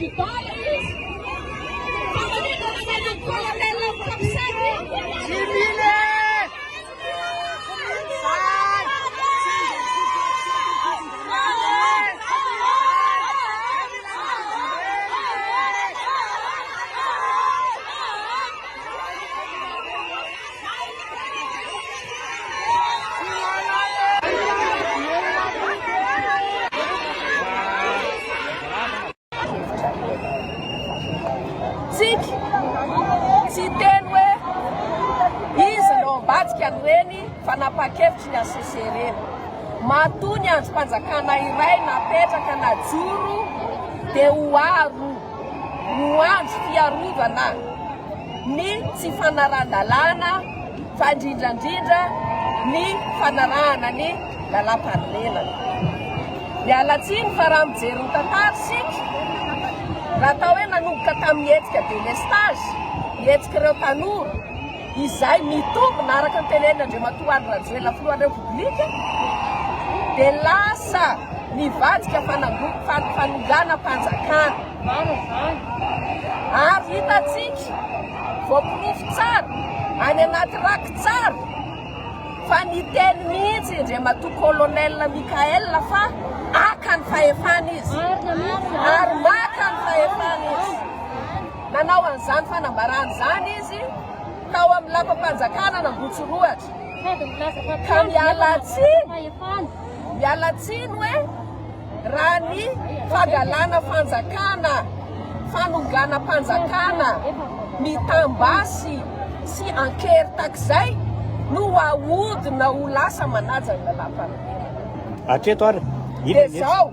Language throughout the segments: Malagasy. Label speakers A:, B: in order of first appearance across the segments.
A: vitória isso.
B: Tsy teny hoe izy no ambadika reny fanapa-kevitry ny ACC reny. Matony androm-panjakana iray napetraka najoro dia hoaro no andro fiarovana ny tsy fanaran-dalàna fa indrindrandrindra ny fanarahana ny lalam-paharerenana. Mialatsiny fa raha mijery ny tantara sika raha atao hoe nanomboka tamin'ny hetsika delestage, hetsika ireo tanora izay mitombona araka ny tenenina Andriamatoa Andry Rajoelina filohan'ny Repoblika dia lasa nivadika fanonganam-panjakana. Ary hitantsika voapirofo tsara any anaty raky tsara fa niteny mihitsy Andriamatoa Colonel Mikael fa aka ny fahefana izy ary maka ny fahefana izy. Nanao an'izany fanambarana izany izy tao amin'ny lampam-panjakana n'Ambohitsirohatra ka mialatsiny hoe raha ny fangalana fanjakana fanonganam-panjakana mitambasy sy ankery takizay no ahodina ho lasa manaja ny lalam-paharerenana.
C: Hatreto ary
B: dia zao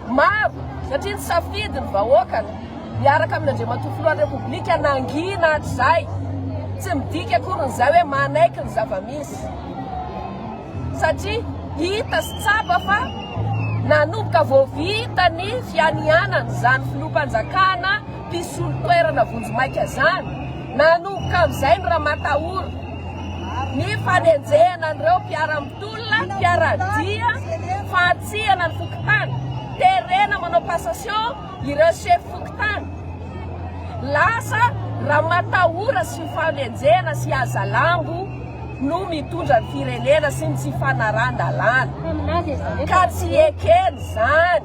B: maro satria ny safidy ny vahoakana miaraka amin'ny Andriamatoa filohan'ny Repoblika nangina hatr'izay tsy midika akory n'izay hoe manaiky ny zava-misy satria hita sy tsapa fa nanomboka voavita ny fianianana izany filoham-panjakana mpisolo-toerana Vonjimaika zany nanomboka amin'izay ny Ramatahora ny fanenjehana an'ireo mpiara-mitolona mpiaradia fahatsiana ny fokotany terena manao passation ireo chef fokotany lasa Ramatahora sy fanenjehana sy Azalambo no mitondra ny firenena sy ny tsy fanaran-dalàna ka tsy ekeny zany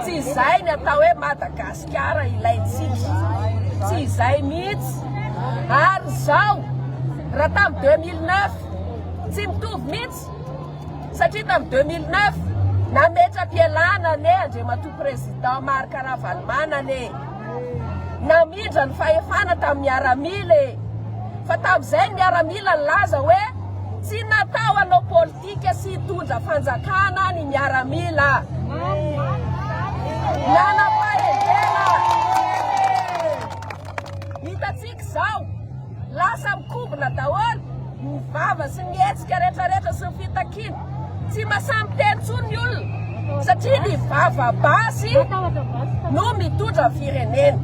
B: tsy izay ny atao hoe Madagasikara ilaitsika tsy izay mihitsy. Ary zao raha tamin'ny 2009 tsy mitovy mihitsy satria tamin'ny 2009 nametra-pialana ne Andriamatoa Président Marc Ravalomanana ne namindra ny fahefana tamin'ny miaramila fa tamin'izay ny miaramila nilaza hoe tsy natao hanao politika sy hitondra fanjakana ny miaramila nanapahendrena. Hitatsika zao lasa mikobona daholo ny vava sy ny hetsika rehetrarehetra sy ny fitakiana tsy mahasamby teny tsony ny olona satria ny vava basy no mitondra ny firenena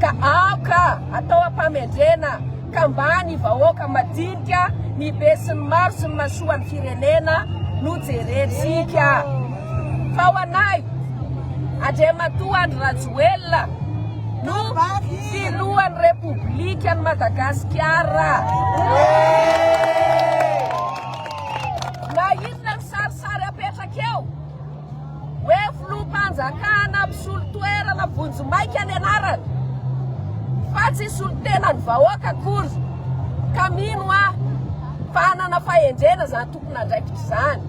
B: ka aoka atao ampamendrena ka mba ny vahoaka madinika ny be sy ny maro sy ny masoa ny firenena no jerentsika fa ho anay Andriamatoa Andry Rajoelina no filohan'ny Repoblika ny Madagasikara. Na inona ny sarisary apetraka eo hoe filoham-panjakana mpisolo-toerana Vonjimaika ny anarany fa tsy solo-tena ny vahoaka akory ka mino fa hanana fahendrena zany tokony andraikitra izany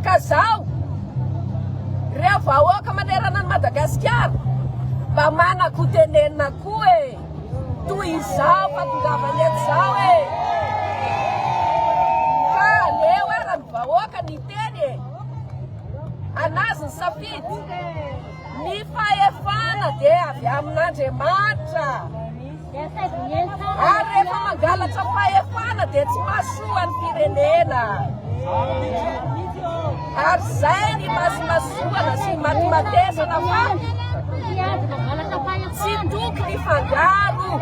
B: ka zao ireo vahoaka manerana ny Madagasikara mba manako-tenenina koa toy izao fatongavany eto zao fa aleo raha ny vahoaka ny teny anazy ny safidy ny fahefana dia avy amin'Andriamanitra ary rehefa mangalatra fahefana dia tsy mahasoa ny firenena ary zay ny masimasoana sy matimatesana fa tsy tokony fangaro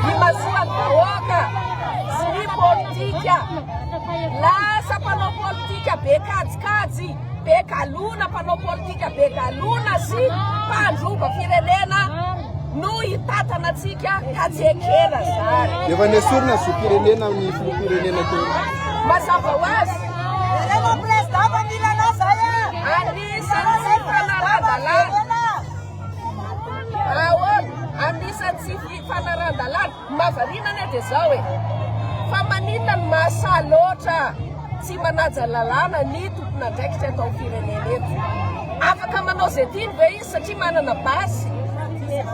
B: ny masoa ny vahoaka sy ny politika lasa mpanao politika be kajikajy be galona, mpanao politika be galona sy mpandrova firenena no hitatana antsika katsekela zany.
A: Efa nesorina zo-pirenena amin'ny filoham-pirenena teo.
B: Mazava ho azy. Anisan'ny tsy fanaran-dalàna. Anisan'ny tsy fanaran-dalàna. Mahavariana anie dia zao e. Fa maninona no mahasaloatra tsy manaja lalàna ny tompon'andraikitra atao firenena eto. Afaka manao zay tiany ve izy satria manana basy.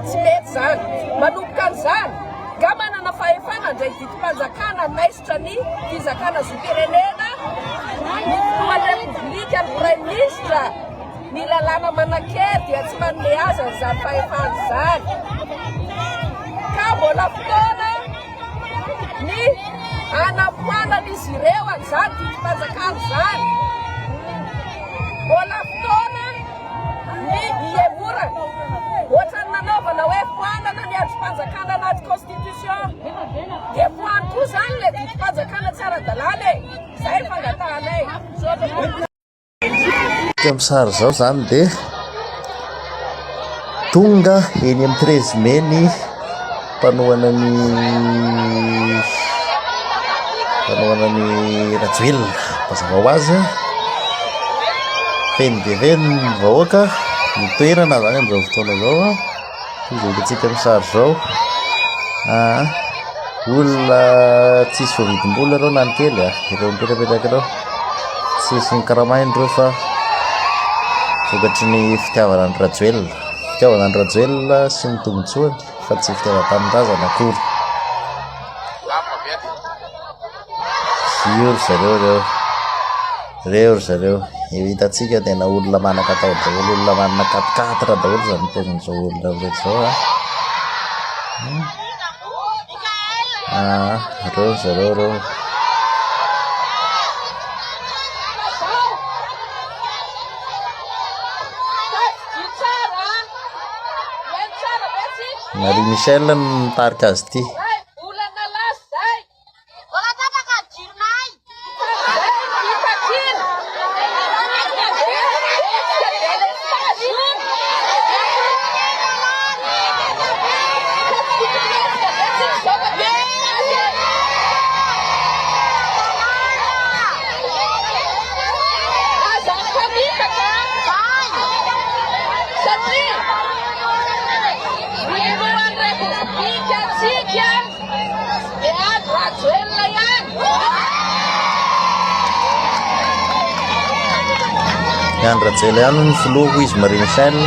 B: Tsy mety zany. Manomboka an'izany, nga manana fahefana indray vitim-panjakana maisitra ny fizakana zo-pirenena, ny filohan'ny repoblika, ny prime ministra, ny lalàna manan-kery dia tsy manome azy an'izany fahefana izany. Ka mbola fotoana ny anapoanan'izy ireo an'izany vitim-panjakana izany. Mbola fotoana ny iemorana. Ohatrany nanaovana hoe foanana ny androm-panjakana anaty constitution dia foany koa zany le vitim-panjakana tsy ara-dalàna e. Zay fangatahanay.
C: Amin'ny sary zao zany dia tonga eny amin'ny 13 mai ny mpanohana ny Rajoelina mazava ho azy feno dia feno ny vahoaka ny toerana zany amin'izao fotoana zao izy hitantsika amin'ny sary zao olona tsisy voavidim-bola reo na ny kely ireo mipetrapetraka ireo tsisy ny karamainy reo fa vokatry ny fitiavana ny Rajoelina sy ny tombotsoany fa tsy fitiavam-panon-drazana akory. Reo zareo hitantsika tena olona manan-katao daholo, olona manana 4x4 daholo zany paozin'izao olona rehetra zao reo zareo reo. Marie Michel mitarika azy ity. Yan Rajoelina ihany ny filoha izy Marie Michel.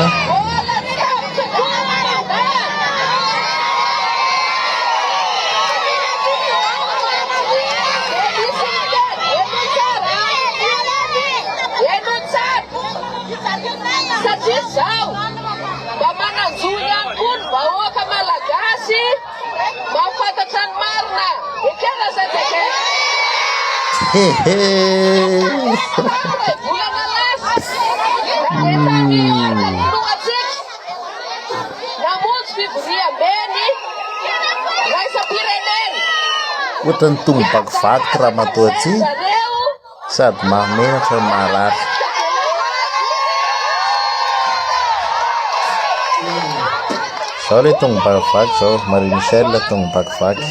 C: Ohatrany tongobakivaky raha matoa tsy sady mahamenatra marary. Zao le tongobakivaky zao Marie Michel tongobakivaky.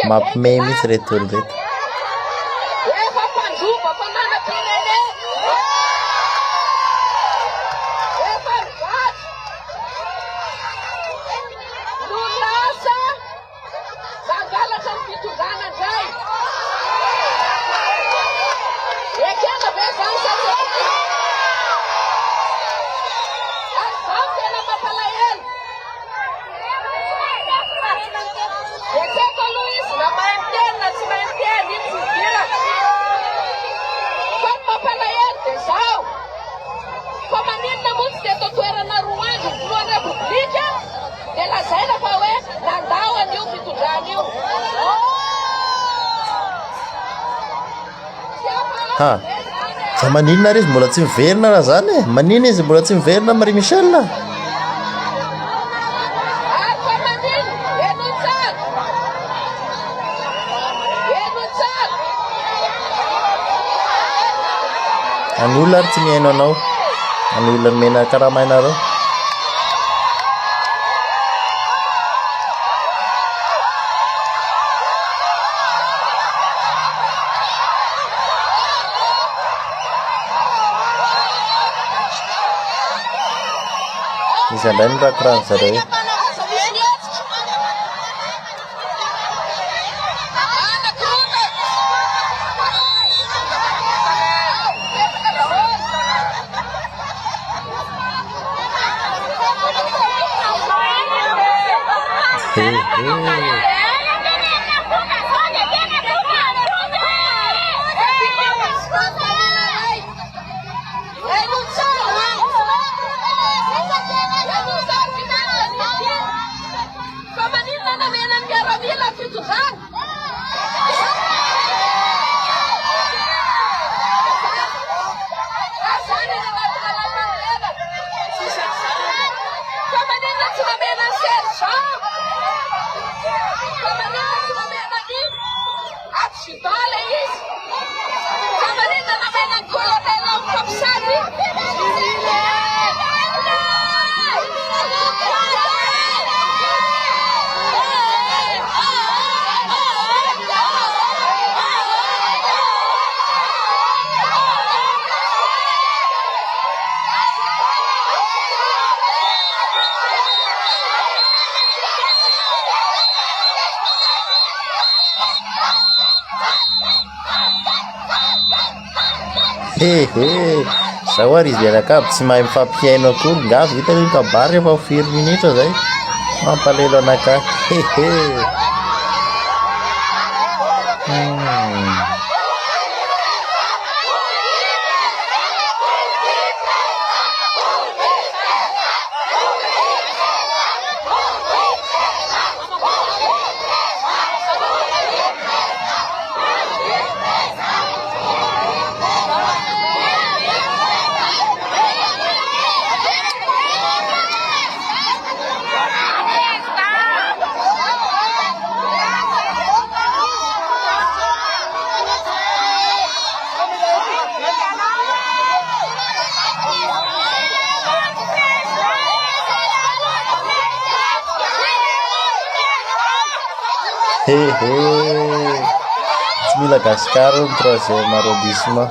C: Mampimey mihitsy reto olo reto.
B: Luis,
C: ha fa maninona ary izy mbola tsy miverina raha zany e manina izy mbola tsy miverina Marie Michel any olona ary tsy mihaino anao any olona ny mena karamainareo izy andray ny rakorano zareo zao ary izy mianakabo tsy mahay mifampiaino akory nga vita ny kabary efa 4 minitra zay mampalelo anaka tsy mila gasikara ny 3e arrondissement